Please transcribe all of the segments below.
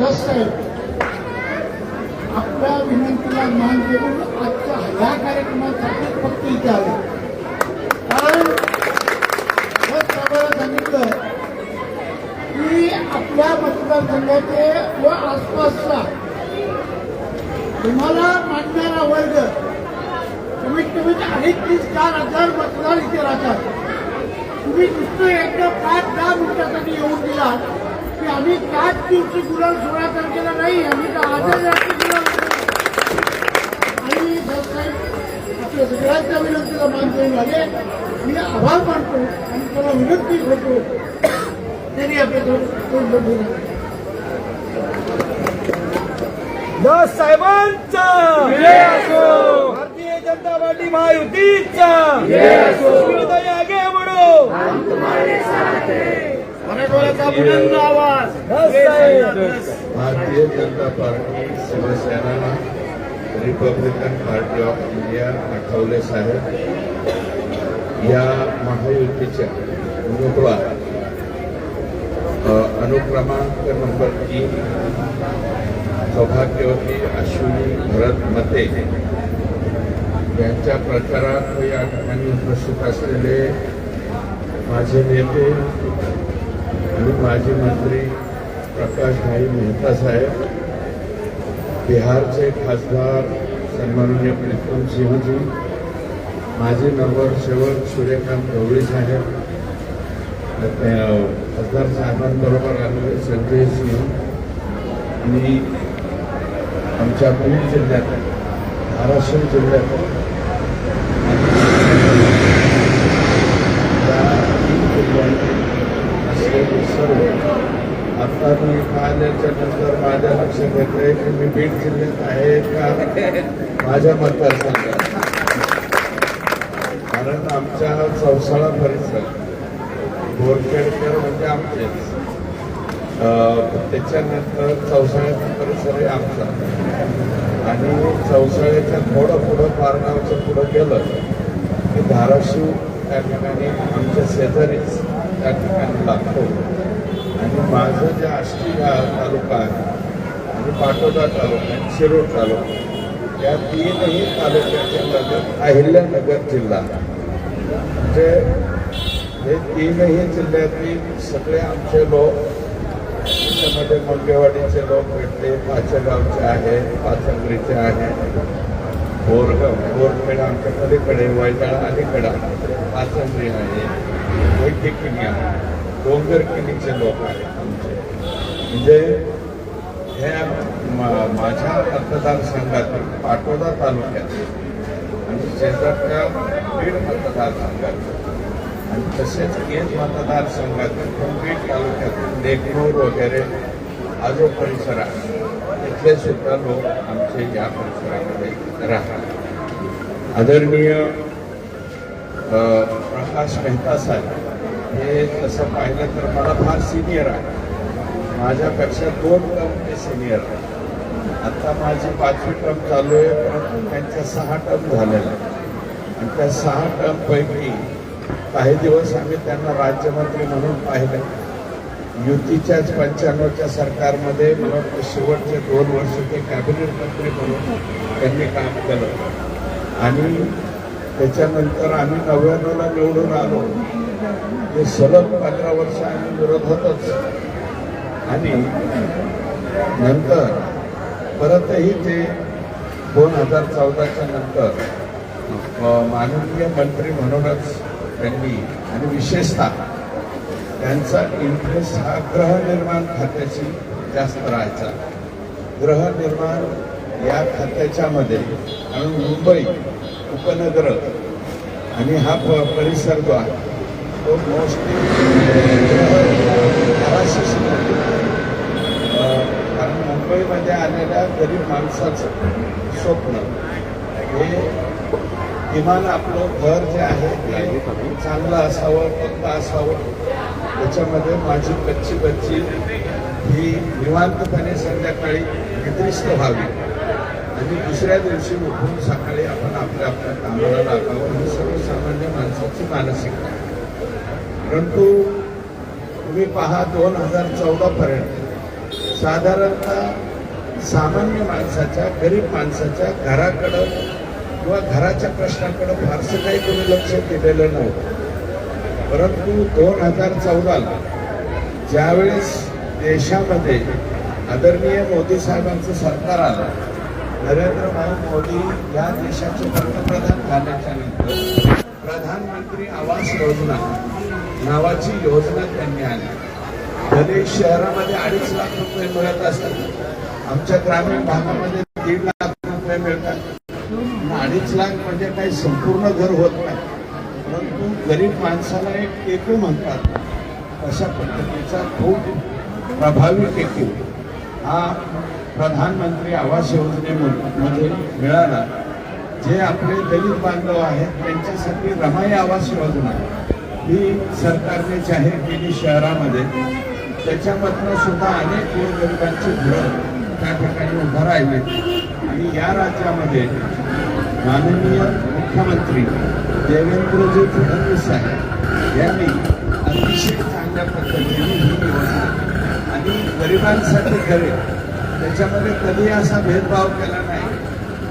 दस साहेब आपल्या विनंतीला मान देऊन आजच्या ह्या कार्यक्रमासाठी फक्त इथे आले. कारण साहेबांना सांगितलं की आपल्या मतदारसंघाचे व आसपासचा तुम्हाला मानणारा वर्ग कमीत कमी 3,000-4,000 मतदार इथे राहतात. तुम्ही नुसतं एकदा 5-10 मिनिटासाठी येऊन दिला की आम्ही 5 दिवशी गुलाल 16 तारखेला नाही, आम्ही तर आजच रात्री गुलाल. आणि साहेब आपल्या सगळ्यांच्या विनंतीला मान देऊन आले. मी आभार मानतो आणि त्याला विनंती करतो त्यांनी आपल्याकडे दास साहेबांचा भारतीय जनता पार्टी महायुतीचा आगे बढो. मराठवाड्याचा बुलंद आवाज. Bharatiya Janata Party, Shivsena, Republican Party of India, Athawale साहेब या महायुतीच्या उमेदवार अनुक्रमांक नंबर 3 सौभाग्यवती अश्विनी भरत मते यांच्या प्रचारात या ठिकाणी उपस्थित असलेले माझे नेते आणि माजी मंत्री प्रकाशभाई मेहता साहेब, बिहारचे खासदार सन्माननीय प्रीतम सिंहजी, माजी नगरसेवक सूर्यकांत गवळी साहेब, खासदार साहेबांबरोबर आलेले संजय सिंह आणि आमच्या बीड जिल्ह्यात, धाराशिव जिल्ह्यात असलेले सर्व. आता मी आल्याच्या नंतर माझ्या लक्षात येते की मी बीड जिल्ह्यात आहे का माझ्या मतदारसंघात. कारण आमच्या चौसाळा परिसर बोरखेडकर म्हणजे आमचेच, त्याच्यानंतर चौसाळ्याचा परिसरही आमचा आणि चौसाळ्याच्या थोडं पुढं पारगावचं पुढं गेलं की धाराशिव त्या ठिकाणी आमच्या शेजारीच त्या ठिकाणी लागतो. आणि माझं जे आष्टी तालुका आहे आणि पाटोदा तालुका, शिरूर तालुका या 3ही तालुक्याच्या लगत अहिल्यानगर जिल्हा, म्हणजे हे 3ही जिल्ह्यातील सगळे आमचे लोक, त्याच्यामध्ये मंगेवाडीचे लोक भेटले, पाचेगावचे आहेत, पाचंगरीचे आहेत, बोरखेड आमच्या पलीकडे, वैताळा अलीकडा पाचंगरी आहे, वैद्यकिनी आहे, डोंगरकिनीचे लोक आहेत आमचे. म्हणजे ह्या माझ्या मतदारसंघातील पाटोदा तालुक्यात आणि शेजारच्या बीड मतदारसंघात आणि तसेच केज मतदारसंघातील बीड तालुक्यातील लेखनूर वगैरे हा जो परिसर आहे तिथले सुद्धा लोक आमचे या परिसरामध्ये राहतात. आदरणीय प्रकाश मेहता साहेब हे तसं पाहिलं तर मला फार सिनियर आहे, माझ्यापेक्षा 2 टर्म ते सिनियर आहे. आता माझी 5वी टर्म चालू आहे, परंतु त्यांच्या 6 टर्म झालेल्या आहेत आणि त्या 6 टर्मपैकी काही दिवस आम्ही त्यांना राज्यमंत्री म्हणून पाहिले. युतीच्याच 95च्या सरकारमध्ये मला शेवटचे 2 वर्ष ते कॅबिनेट मंत्री म्हणून त्यांनी काम केलं आणि त्याच्यानंतर आम्ही 99ला निवडून आलो. हे सलग 15 वर्ष आम्ही विरोधातच आणि नंतर परतही ते 2014च्या नंतर माननीय मंत्री म्हणूनच त्यांनी आणि विशेषतः त्यांचा इंटरेस्ट हा गृहनिर्माण खात्याची जास्त राहायचा. गृहनिर्माण या खात्याच्या मध्ये आणि मुंबई उपनगर आणि हा परिसर जो आहे तो मोस्टली कारण मुंबईमध्ये आलेल्या गरीब माणसाचं स्वप्न हे किमान आपलं घर जे आहे ते चांगलं असावं, पक्का असावं, त्याच्यामध्ये माझी कच्ची बच्ची ही निवांतपणे संध्याकाळी निद्रिस्त व्हावी आणि दुसऱ्या दिवशी उठून सकाळी आपण आपल्या कामाला लागावं ही सर्वसामान्य माणसाची मानसिकता आहे. परंतु तुम्ही पहा 2014 पर्यंत साधारणतः सामान्य माणसाच्या, गरीब माणसाच्या घराकडं किंवा घराच्या प्रश्नाकडे फारसं काही कोणी लक्ष दिलेलं नव्हतं. परंतु 2014ला ज्यावेळेस देशामध्ये आदरणीय मोदी साहेबांचं सरकार आलं, नरेंद्र भाई मोदी या देशाचे पंतप्रधान झाल्याच्या नंतर प्रधानमंत्री आवास योजना नावाची योजना त्यांनी आणली. भले शहरामध्ये 2.5 लाख रुपये मिळत असतात, आमच्या ग्रामीण भागामध्ये 1.5 लाख रुपये मिळतात. 2.5 लाख म्हणजे काही संपूर्ण घर होत नाही, परंतु गरीब माणसाला एक टेकू म्हणतात अशा पद्धतीचा खूप प्रभावी टेकू हा प्रधानमंत्री आवास योजनेमध्ये मिळाला. जे आपले दलित बांधव आहेत त्यांच्यासाठी रमाई आवास योजना ही सरकारने जाहीर केली शहरामध्ये. त्याच्यामधनं सुद्धा अनेक गोरगरिबांची घरं त्या ठिकाणी उभं राहिले. आणि या राज्यामध्ये माननीय मुख्यमंत्री देवेंद्रजी फडणवीस साहेब यांनी अतिशय चांगल्या पद्धतीने ही योजना आणि गरिबांसाठी घरे, त्याच्यामध्ये कधी असा भेदभाव केला नाही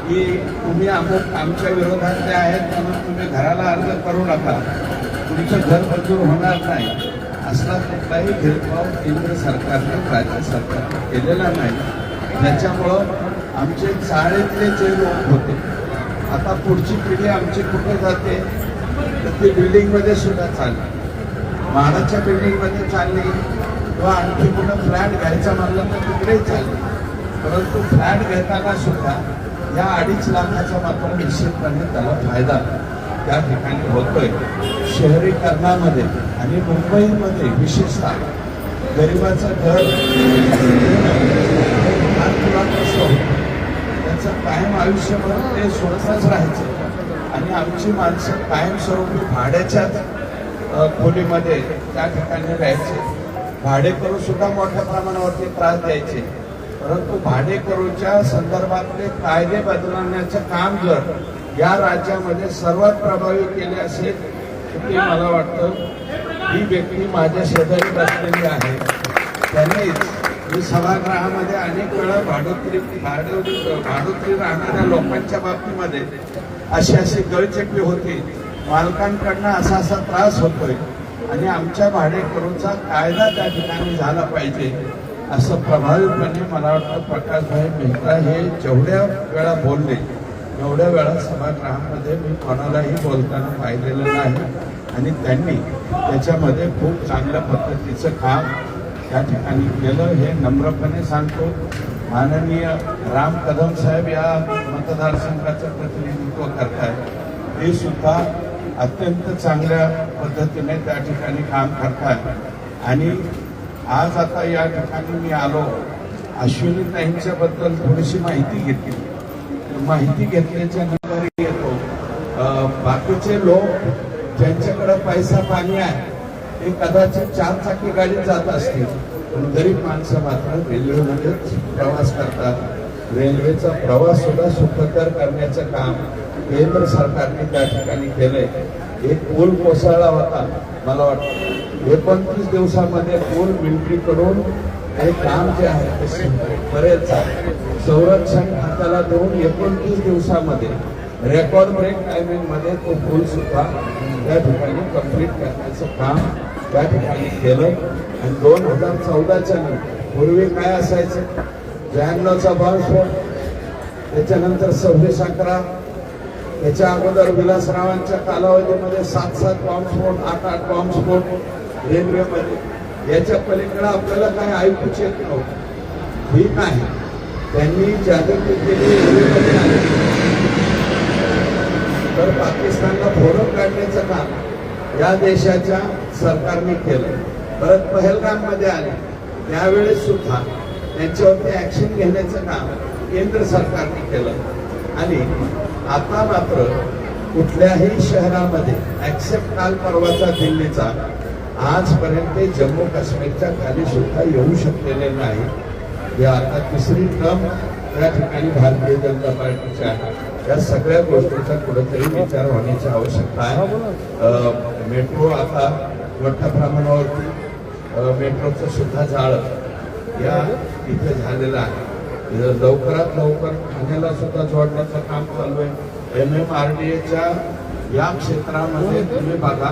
की तुम्ही अमुक आमच्या विरोधातले आहेत म्हणून तुम्ही घराला अर्ज करू नका, तुमचं घर मंजूर होणार नाही, असला कुठलाही भेदभाव केंद्र सरकारने राज्य सरकारने केलेला नाही. त्याच्यामुळं आमचे चाळीतले जे लोक होते, आता पुढची पिढी आमची कुठे जाते तर ती बिल्डिंगमध्ये सुद्धा चालली, म्हाडाच्या बिल्डिंगमध्ये चालली किंवा आणखी कुठं फ्लॅट घ्यायचा म्हणलं तर तिकडेही चालली. परंतु फ्लॅट घेताना सुद्धा या 2.5 लाखाचा मात्र निश्चितपणे त्याला फायदा त्या ठिकाणी होतोय. शहरीकरणामध्ये आणि मुंबईमध्ये विशेषतः गरिबाचं घर तुला कसं होतं त्याचं कायम आयुष्यभर ते स्वतःच राहायचं आणि आमची माणसं कायमस्वरूपी भाड्याच्याच खोलीमध्ये त्या ठिकाणी राहायचे. भाडेकरू सुद्धा मोठ्या प्रमाणावरती त्रास द्यायचे. परंतु भाडेकरूच्या संदर्भातले कायदे बदलण्याचं काम जर या राज्यामध्ये सर्वात प्रभावी केले असेल तर ते मला वाटतं ही व्यक्ती माझ्या शेजारी बसलेली आहे. त्यांनीच मी सभागृहामध्ये अनेक वेळा भाडोत्री राहणाऱ्या लोकांच्या बाबतीमध्ये अशी गळचेपी होती, मालकांकडनं असा त्रास होतोय आणि आमच्या भाडेकरूंचा कायदा त्या ठिकाणी झाला पाहिजे असं प्रभावीपणे मला वाटतं प्रकाशभाई मेहता हे जेवढ्या वेळा बोलले तेवढ्या वेळा सभागृहामध्ये मी कोणालाही बोलताना पाहिलेलं नाही. आणि त्यांनी त्याच्यामध्ये खूप चांगल्या पद्धतीचं काम त्या ठिकाणी केलं हे नम्रपणे सांगतो. माननीय राम कदम साहेब या मतदारसंघाचं प्रतिनिधित्व करताय, ते सुद्धा अत्यंत चांगल्या पद्धतीने त्या ठिकाणी काम करतात. आणि आज आता या ठिकाणी मी आलो, अश्विनीताईंच्याबद्दल थोडीशी माहिती घेतली. माहिती घेतल्याच्या नंतर येतो बाकीचे लोक ज्यांच्याकडे पैसा पाणी आहे ते कदाचित 4 चाकी गाडीत जात असतील, पण गरीब माणसं मात्र रेल्वेमध्येच प्रवास करतात. रेल्वेचा प्रवास सुद्धा सुखकर करण्याचं काम केंद्र सरकारने त्या ठिकाणी केलंय. एक पूल कोसळला होता, मला वाटतं 29 दिवसामध्ये पूल मिलिटरीकडून हे काम जे आहे ते बरेच संरक्षण खात्याला देऊन 29 दिवसामध्ये रेकॉर्ड ब्रेक टायमिंग मध्ये तो पूल सुद्धा त्या ठिकाणी कंप्लीट करण्याचं काम त्या ठिकाणी केलं. आणि 2014च्या नंतर पूर्वी काय असायचं, 92चा बॉम्बस्फोट, त्याच्यानंतर 26/11, त्याच्या अगोदर विलासरावांच्या कालावधीमध्ये 7 बॉम्बस्फोट, 8 बॉम्बस्फोट रेल्वेमध्ये. याच्या पलीकडे आपल्याला काय ऐकूच येत नव्हतं. ठीक आहे, त्यांनी जागतिकतेने रेल्वेमध्ये आले तर पाकिस्तानला फोडून काढण्याचं काम या देशाच्या सरकारने केलं. परत पहलगाममध्ये आले त्यावेळेस सुद्धा त्यांच्यावरती ऍक्शन घेण्याचं काम केंद्र सरकारने केलं. आणि आता मात्र कुठल्याही शहरामध्ये ऍक्सेप्ट काल परवाचा दिल्लीचा आजपर्यंत जम्मू काश्मीरच्या खाली सुद्धा येऊ शकलेले नाही. हे आता 3री टर्म या ठिकाणी भारतीय जनता पार्टीच्या आहे. या सगळ्या गोष्टीचा कुठेतरी विचार होण्याची आवश्यकता आहे. मेट्रो आता मोठ्या प्रमाणावरती मेट्रोचं सुद्धा जाळं या इथे झालेला आहे. लवकरात लवकर ठाण्याला सुद्धा जोडण्याचं काम चालू आहे. MMRDAच्या या क्षेत्रामध्ये तुम्ही बघा,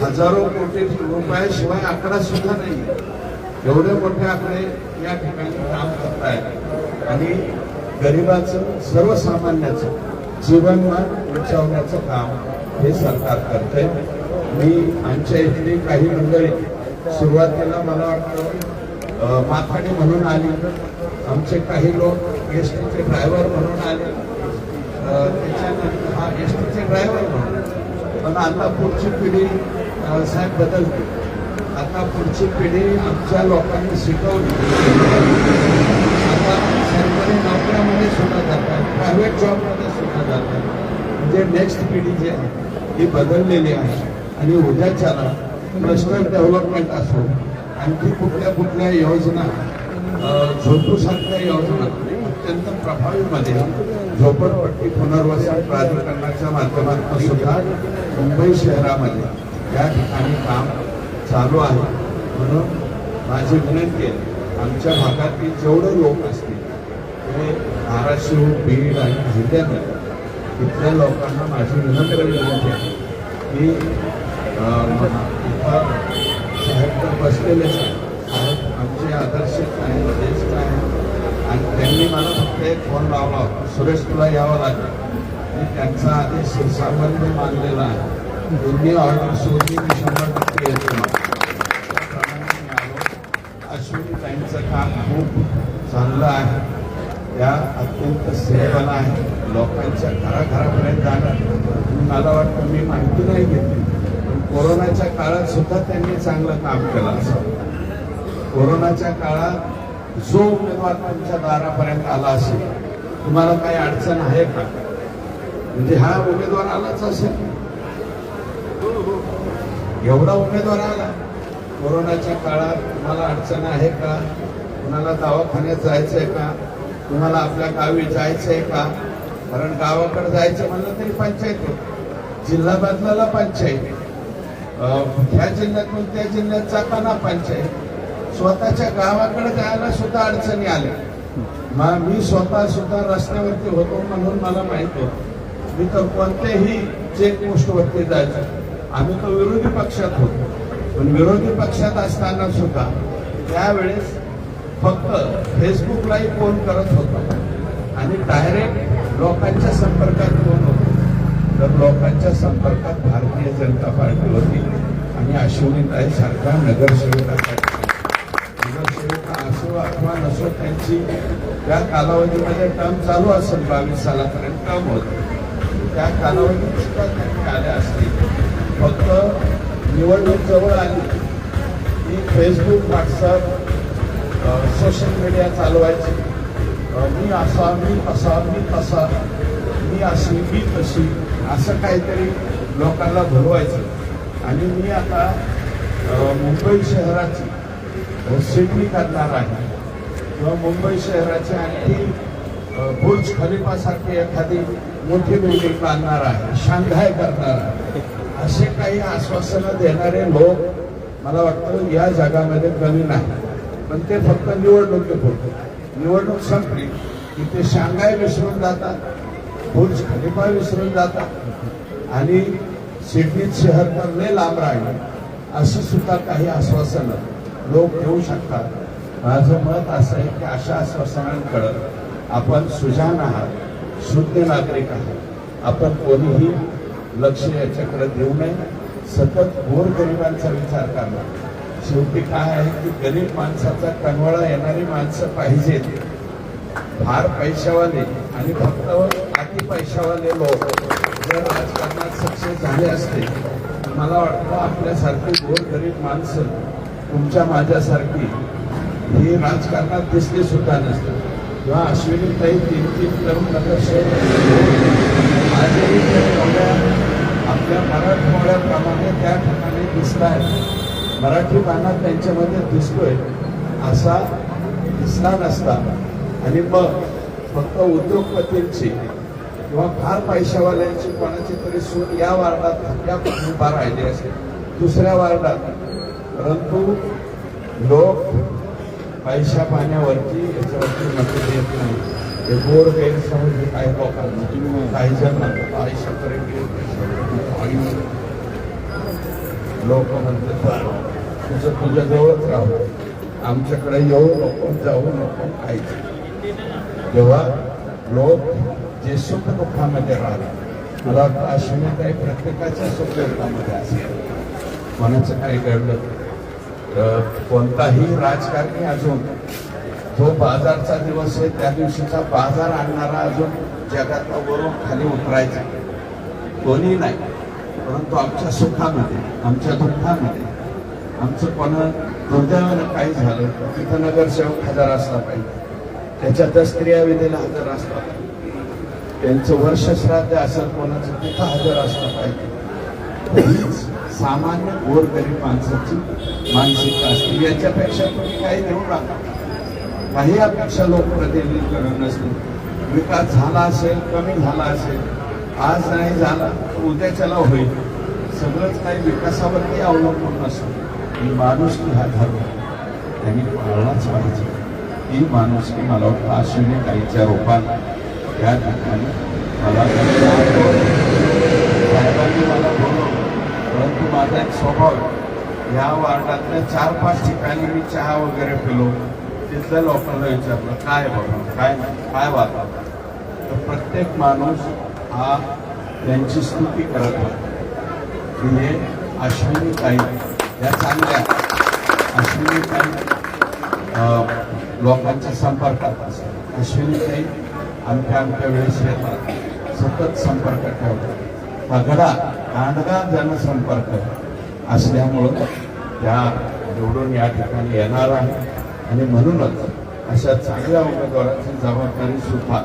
हजारो कोटी रुपयाशिवाय आकडा सुद्धा नाही. एवढे मोठे आकडे या ठिकाणी काम करत आहेत आणि गरिबाचं, सर्वसामान्याचं जीवनमान उंचावण्याचं काम हे सरकार करते. मी आमच्या इथली काही मंडळी सुरुवातीला मला वाटतं माथाडी म्हणून आली, आमचे काही लोक एसटीचे ड्रायव्हर म्हणून आले, त्याच्यानंतर हा एसटीचे ड्रायव्हर म्हणून. पण आता पुढची पिढी साहेब बदलते. आता पुढची पिढी आमच्या लोकांनी शिकवली. आता सरकारी नोकऱ्यामध्ये सुद्धा जातात, प्रायव्हेट जॉबमध्ये सुद्धा जातात. म्हणजे नेक्स्ट पिढी जी आहे ही बदललेली आहे. आणि उद्याच्याला क्लस्टर डेव्हलपमेंट असो, आणखी कुठल्या कुठल्या योजना, झोपूसारख्या योजना अत्यंत प्रभावीमध्ये झोपडपट्टी पुनर्वसन प्राधिकरणाच्या माध्यमातून सुद्धा मुंबई शहरामध्ये या ठिकाणी काम चालू आहे. म्हणून माझी विनंती आहे, आमच्या भागातील जेवढे लोक असतील ते धाराशिव, बीड आणि जिल्ह्यामध्ये इथल्या लोकांना माझी विनंती आहे की इथं साहेब तर बसलेलेच आहेत, आमचे आदर्श आहे, ज्येष्ठ आहे. आणि त्यांनी मला फक्त एक फोन लावला होता, सुरेश तुला यावं लागेल. आणि त्यांचा आदेश शिरसावरने मानलेला आहे. दोन्ही ऑर्डर सोडली मी 100% येतो. त्याप्रमाणे मी आलो. अश्विनी ताईंचं काम खूप चांगलं आहे. त्या अत्यंत सेवेला आहे. लोकांच्या घराघरापर्यंत जाणं, मला वाटतं मी माहिती नाही घेतली, पण कोरोनाच्या काळात सुद्धा त्यांनी चांगलं काम केलं असं. कोरोनाच्या काळात जो उमेदवार तुमच्या दारापर्यंत आला असेल, तुम्हाला काही अडचण आहे का, म्हणजे हा उमेदवार आलाच असेल. एवढा उमेदवार आला. कोरोनाच्या काळात तुम्हाला अडचण आहे का, तुम्हाला दवाखान्यात जायचंय का, तुम्हाला आपल्या गावी जायचंय का. कारण गावाकडे जायचं म्हणलं तरी पंचायत होत, जिल्हा बदलाला पंचायत, ह्या जिल्ह्यातून त्या जिल्ह्यात जाताना पंचायत, स्वतःच्या गावाकडे जायला सुद्धा अडचणी आल्या. मी स्वतः सुद्धा रस्त्यावरती होतो म्हणून मला माहित होतं. मी तर कोणत्याही चेकपोस्टवरती जायचो. आम्ही तो विरोधी पक्षात होतो, पण विरोधी पक्षात असताना सुद्धा त्यावेळेस फक्त फेसबुकलाही फोन करत होतो आणि डायरेक्ट लोकांच्या संपर्कात फोन होतो. तर लोकांच्या संपर्कात भारतीय जनता पार्टी होती आणि अश्विनीताई सारख्या नगरसेवकासाठी, नगरसेवका असो अथवा नसो, त्यांची त्या कालावधीमध्ये टर्म चालू असेल, 22 सालापर्यंत टर्म होती, त्या कालावधीत सुद्धा त्यांनी आल्या असतील. फक्त निवडणूक जवळ आली की फेसबुक, व्हॉट्सअप, सोशल मीडिया चालवायची. मी असा, मी असा, मी तसा, मी अशी, मी तशी, असं काहीतरी लोकांना भरवायचं. आणि मी आता मुंबई शहराची सिडनी करणार आहे किंवा मुंबई शहराची आणखी बुर्ज खलिफासारखी एखादी मोठी बिल्डिंग बांधणार आहे, शांघाय करणार आहे, असे काही आश्वासनं देणारे लोक मला वाटतं या जगामध्ये कमी नाही. पण ते फक्त निवडणुकीपुरते, निवडणूक संपली की ते शांघाय विसरून जातात, बुर्ज खलिफा विसरून जातात आणि सिडनीत शहर तर लय लांब राहिले, अशी सुद्धा काही आश्वासनं लोक देऊ शकतात. माझं मत असं आहे की अशा आश्वासनांकडे आपण सुजाण आहात, शुद्ध नागरिक आहात, आपण कोणीही लक्ष याच्याकडे देऊ नये. सतत गोरगरिबांचा विचार करणार. शेवटी काय आहे की गरीब माणसाचा कनवळा येणारी माणसं पाहिजेत. फार पैशावाले आणि फक्त अति पैशावाले लोक जर राजकारणात सक्सेस झाले असते, मला वाटतं आपल्यासारखी गोरगरीब माणसं, तुमच्या माझ्यासारखी, ही राजकारणात दिसली सुद्धा नसते. किंवा अश्विनीताई 3-3 टर्म नगरसेवक आजही आपल्या मराठमोळ्याप्रमाणे त्या ठिकाणी दिसत आहेत. मराठी बाणा त्यांच्यामध्ये दिसतोय असा दिसला नसता. आणि मग फक्त उद्योगपतींची किंवा फार पैशावाल्यांची कोणाची तरी सूट या वार्डात त्या उभा राहिली असेल, दुसऱ्या वार्डात. परंतु लोक पैशा पाण्यावरती याच्यावरती मत देत नाही. हे गोड गैरसमज काही लोकांना, काही जण पैशापर्यंत लोक म्हणतात तुझ्या जवळच राहू, आमच्याकडे येऊ नको, जाऊ नको, काहीच. जेव्हा लोक जे सुख दुःखामध्ये राहतात, मला वाटतं अश्विनी काही प्रत्येकाच्या सुख दुःखामध्ये असेल. कोणाचं काही घडलं कोणताही राजकारणी अजून जो बाजारचा दिवस आहे त्या दिवशीचा बाजार आणणारा अजून जगातला वरून खाली उतरायचा कोणी नाही. परंतु आमच्या सुखामध्ये, आमच्या दुःखामध्ये, आमचं कोणा दुर्दैवानं काही झालं तिथं नगरसेवक हजर असला पाहिजे, त्याच्यात स्त्रिया विधीला हजर असला पाहिजे, त्यांचं वर्षश्राद्ध असेल कोणाचं तिथं हजर असलं पाहिजे. हीच सामान्य गोरगरीब माणसाची मानसिकता असते. याच्यापेक्षा तुम्ही काही देऊ नका. काही अपेक्षा लोकप्रतिनिधीकडून नसते. विकास झाला असेल, कमी झाला असेल, आज नाही झाला तर उद्याच्याला होईल. सगळंच काही विकासावरती अवलंबून नसतं. ही माणुसकी हा धर्म त्यांनी पाळलाच पाहिजे. ही माणुसकी मला वाटतं अश्विनी ताईच्या रूपाने या ठिकाणी मला साहेबांनी मला बोलवलं. परंतु माझा एक स्वभाव, या वार्डातल्या 4-5 ठिकाणी मी चहा वगैरे पिलो, तिथल्या लोकांना विचारलं काय बघा काय वाटतं, तर प्रत्येक माणूस हा त्यांची स्तुती करत होता की हे अश्विनी ताई या चांगल्या, अश्विनी ताई लोकांच्या संपर्कात असतात, अश्विनी ताई आमच्या वेळेस येतात, सतत संपर्क ठेवतात. तगडा दांडगा जनसंपर्क असल्यामुळं त्या निवडून या ठिकाणी येणार आहे. आणि म्हणूनच अशा चांगल्या उमेदवाराची जबाबदारी सुद्धा